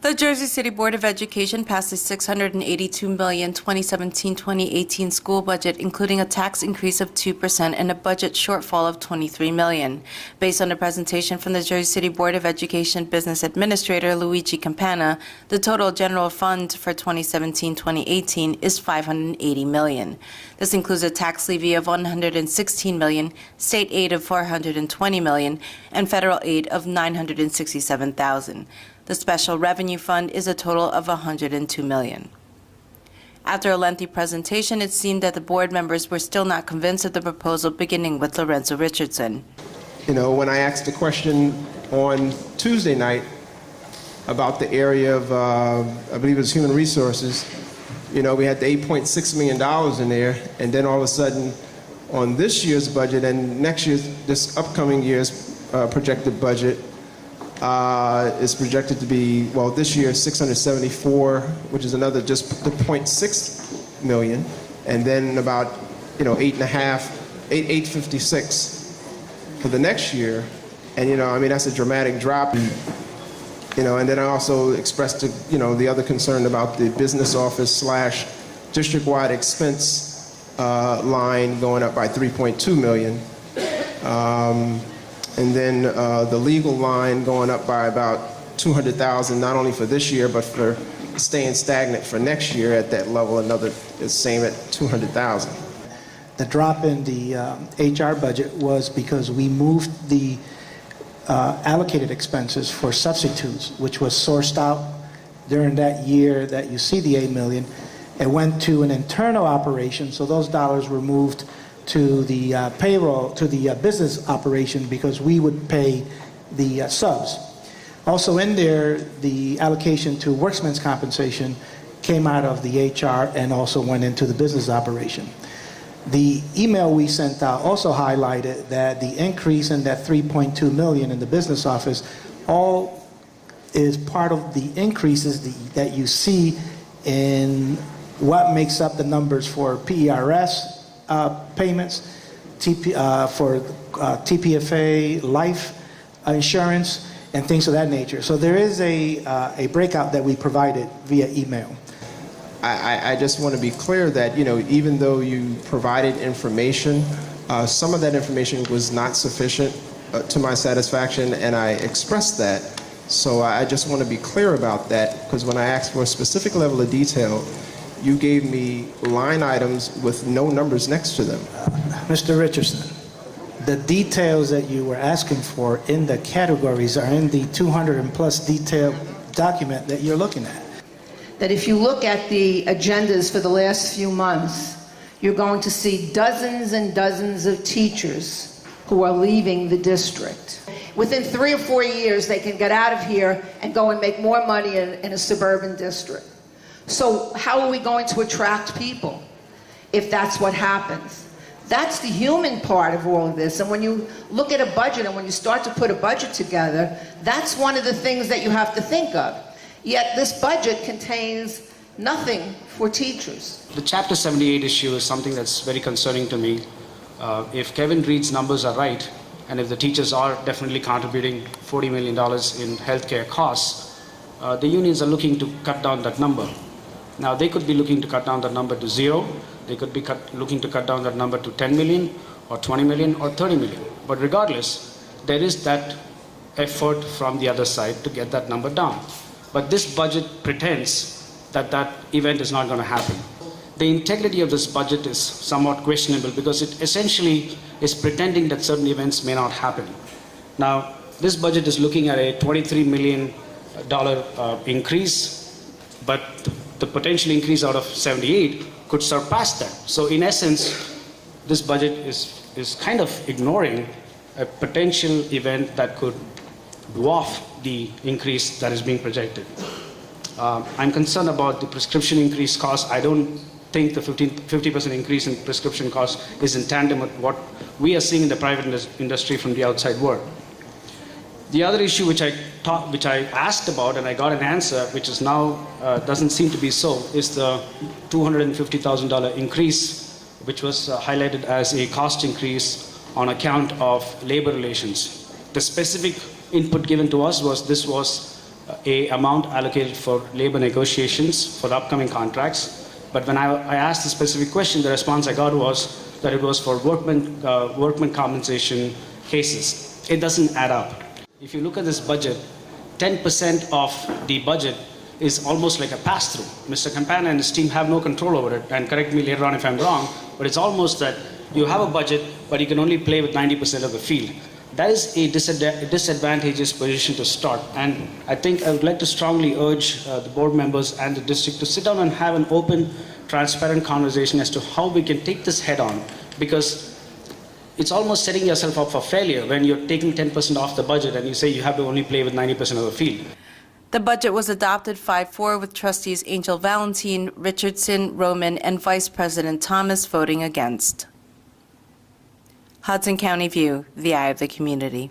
The Jersey City Board of Education passed a $682 million 2017-2018 school budget, including a tax increase of 2% and a budget shortfall of $23 million. Based on a presentation from the Jersey City Board of Education Business Administrator Luigi Campana, the total general fund for 2017-2018 is $580 million. This includes a tax levy of $116 million, state aid of $420 million, and federal aid of $967,000. The special revenue fund is a total of $102 million. After a lengthy presentation, it seemed that the board members were still not convinced of the proposal, beginning with Lorenzo Richardson. You know, when I asked the question on Tuesday night about the area of, I believe it was human resources, you know, we had the $8.6 million in there, and then all of a sudden, on this year's budget and next year's, this upcoming year's projected budget, is projected to be, well, this year 674, which is another just the 0.6 million, and then about, you know, 856 for the next year. And, you know, I mean, that's a dramatic drop. You know, and then I also expressed, you know, the other concern about the business office / district-wide expense line going up by 3.2 million. And then the legal line going up by about 200,000, not only for this year, but for staying stagnant for next year at that level, another the same at 200,000. The drop in the HR budget was because we moved the allocated expenses for substitutes, which was sourced out during that year that you see the $8 million. It went to an internal operation, so those dollars were moved to the payroll, to the business operation, because we would pay the subs. Also in there, the allocation to workmen's compensation came out of the HR and also went into the business operation. The email we sent out also highlighted that the increase in that 3.2 million in the business office all is part of the increases that you see in what makes up the numbers for PERS payments, for TPFA, life insurance, and things of that nature. So there is a breakout that we provided via email. I just want to be clear that, you know, even though you provided information, some of that information was not sufficient to my satisfaction, and I expressed that. So I just want to be clear about that, because when I asked for a specific level of detail, you gave me line items with no numbers next to them. Mr. Richardson, the details that you were asking for in the categories are in the 200 and plus detailed document that you're looking at. That if you look at the agendas for the last few months, you're going to see dozens and dozens of teachers who are leaving the district. Within 3 or 4 years, they can get out of here and go and make more money in a suburban district. So how are we going to attract people if that's what happens? That's the human part of all of this. And when you look at a budget and when you start to put a budget together, that's one of the things that you have to think of. Yet this budget contains nothing for teachers. The Chapter 78 issue is something that's very concerning to me. If Kevin Reed's numbers are right, and if the teachers are definitely contributing $40 million in healthcare costs, the unions are looking to cut down that number. Now, they could be looking to cut down that number to 0. They could be looking to cut down that number to 10 million, or 20 million, or 30 million. But regardless, there is that effort from the other side to get that number down. But this budget pretends that that event is not going to happen. The integrity of this budget is somewhat questionable, because it essentially is pretending that certain events may not happen. Now, this budget is looking at a $23 million increase, but the potential increase out of 78 could surpass that. So in essence, this budget is kind of ignoring a potential event that could dwarf the increase that is being projected. I'm concerned about the prescription increase cost. I don't think the 50% increase in prescription cost is in tandem with what we are seeing in the private industry from the outside world. The other issue which I asked about and I got an answer, which is now doesn't seem to be so, is the $250,000 increase, which was highlighted as a cost increase on account of labor relations. The specific input given to us was this was a amount allocated for labor negotiations for the upcoming contracts. But when I asked the specific question, the response I got was that it was for workman compensation cases. It doesn't add up. If you look at this budget, 10% of the budget is almost like a pass-through. Mr. Campana and his team have no control over it, and correct me later on if I'm wrong, but it's almost that you have a budget, but you can only play with 90% of the field. That is a disadvantageous position to start, and I think I would like to strongly urge the board members and the district to sit down and have an open, transparent conversation as to how we can take this head on, because it's almost setting yourself up for failure when you're taking 10% off the budget and you say you have to only play with 90% of the field. The budget was adopted 5-4 with trustees Angel Valentin, Richardson, Roman, and Vice President Thomas voting against. Hudson County View, the eye of the community.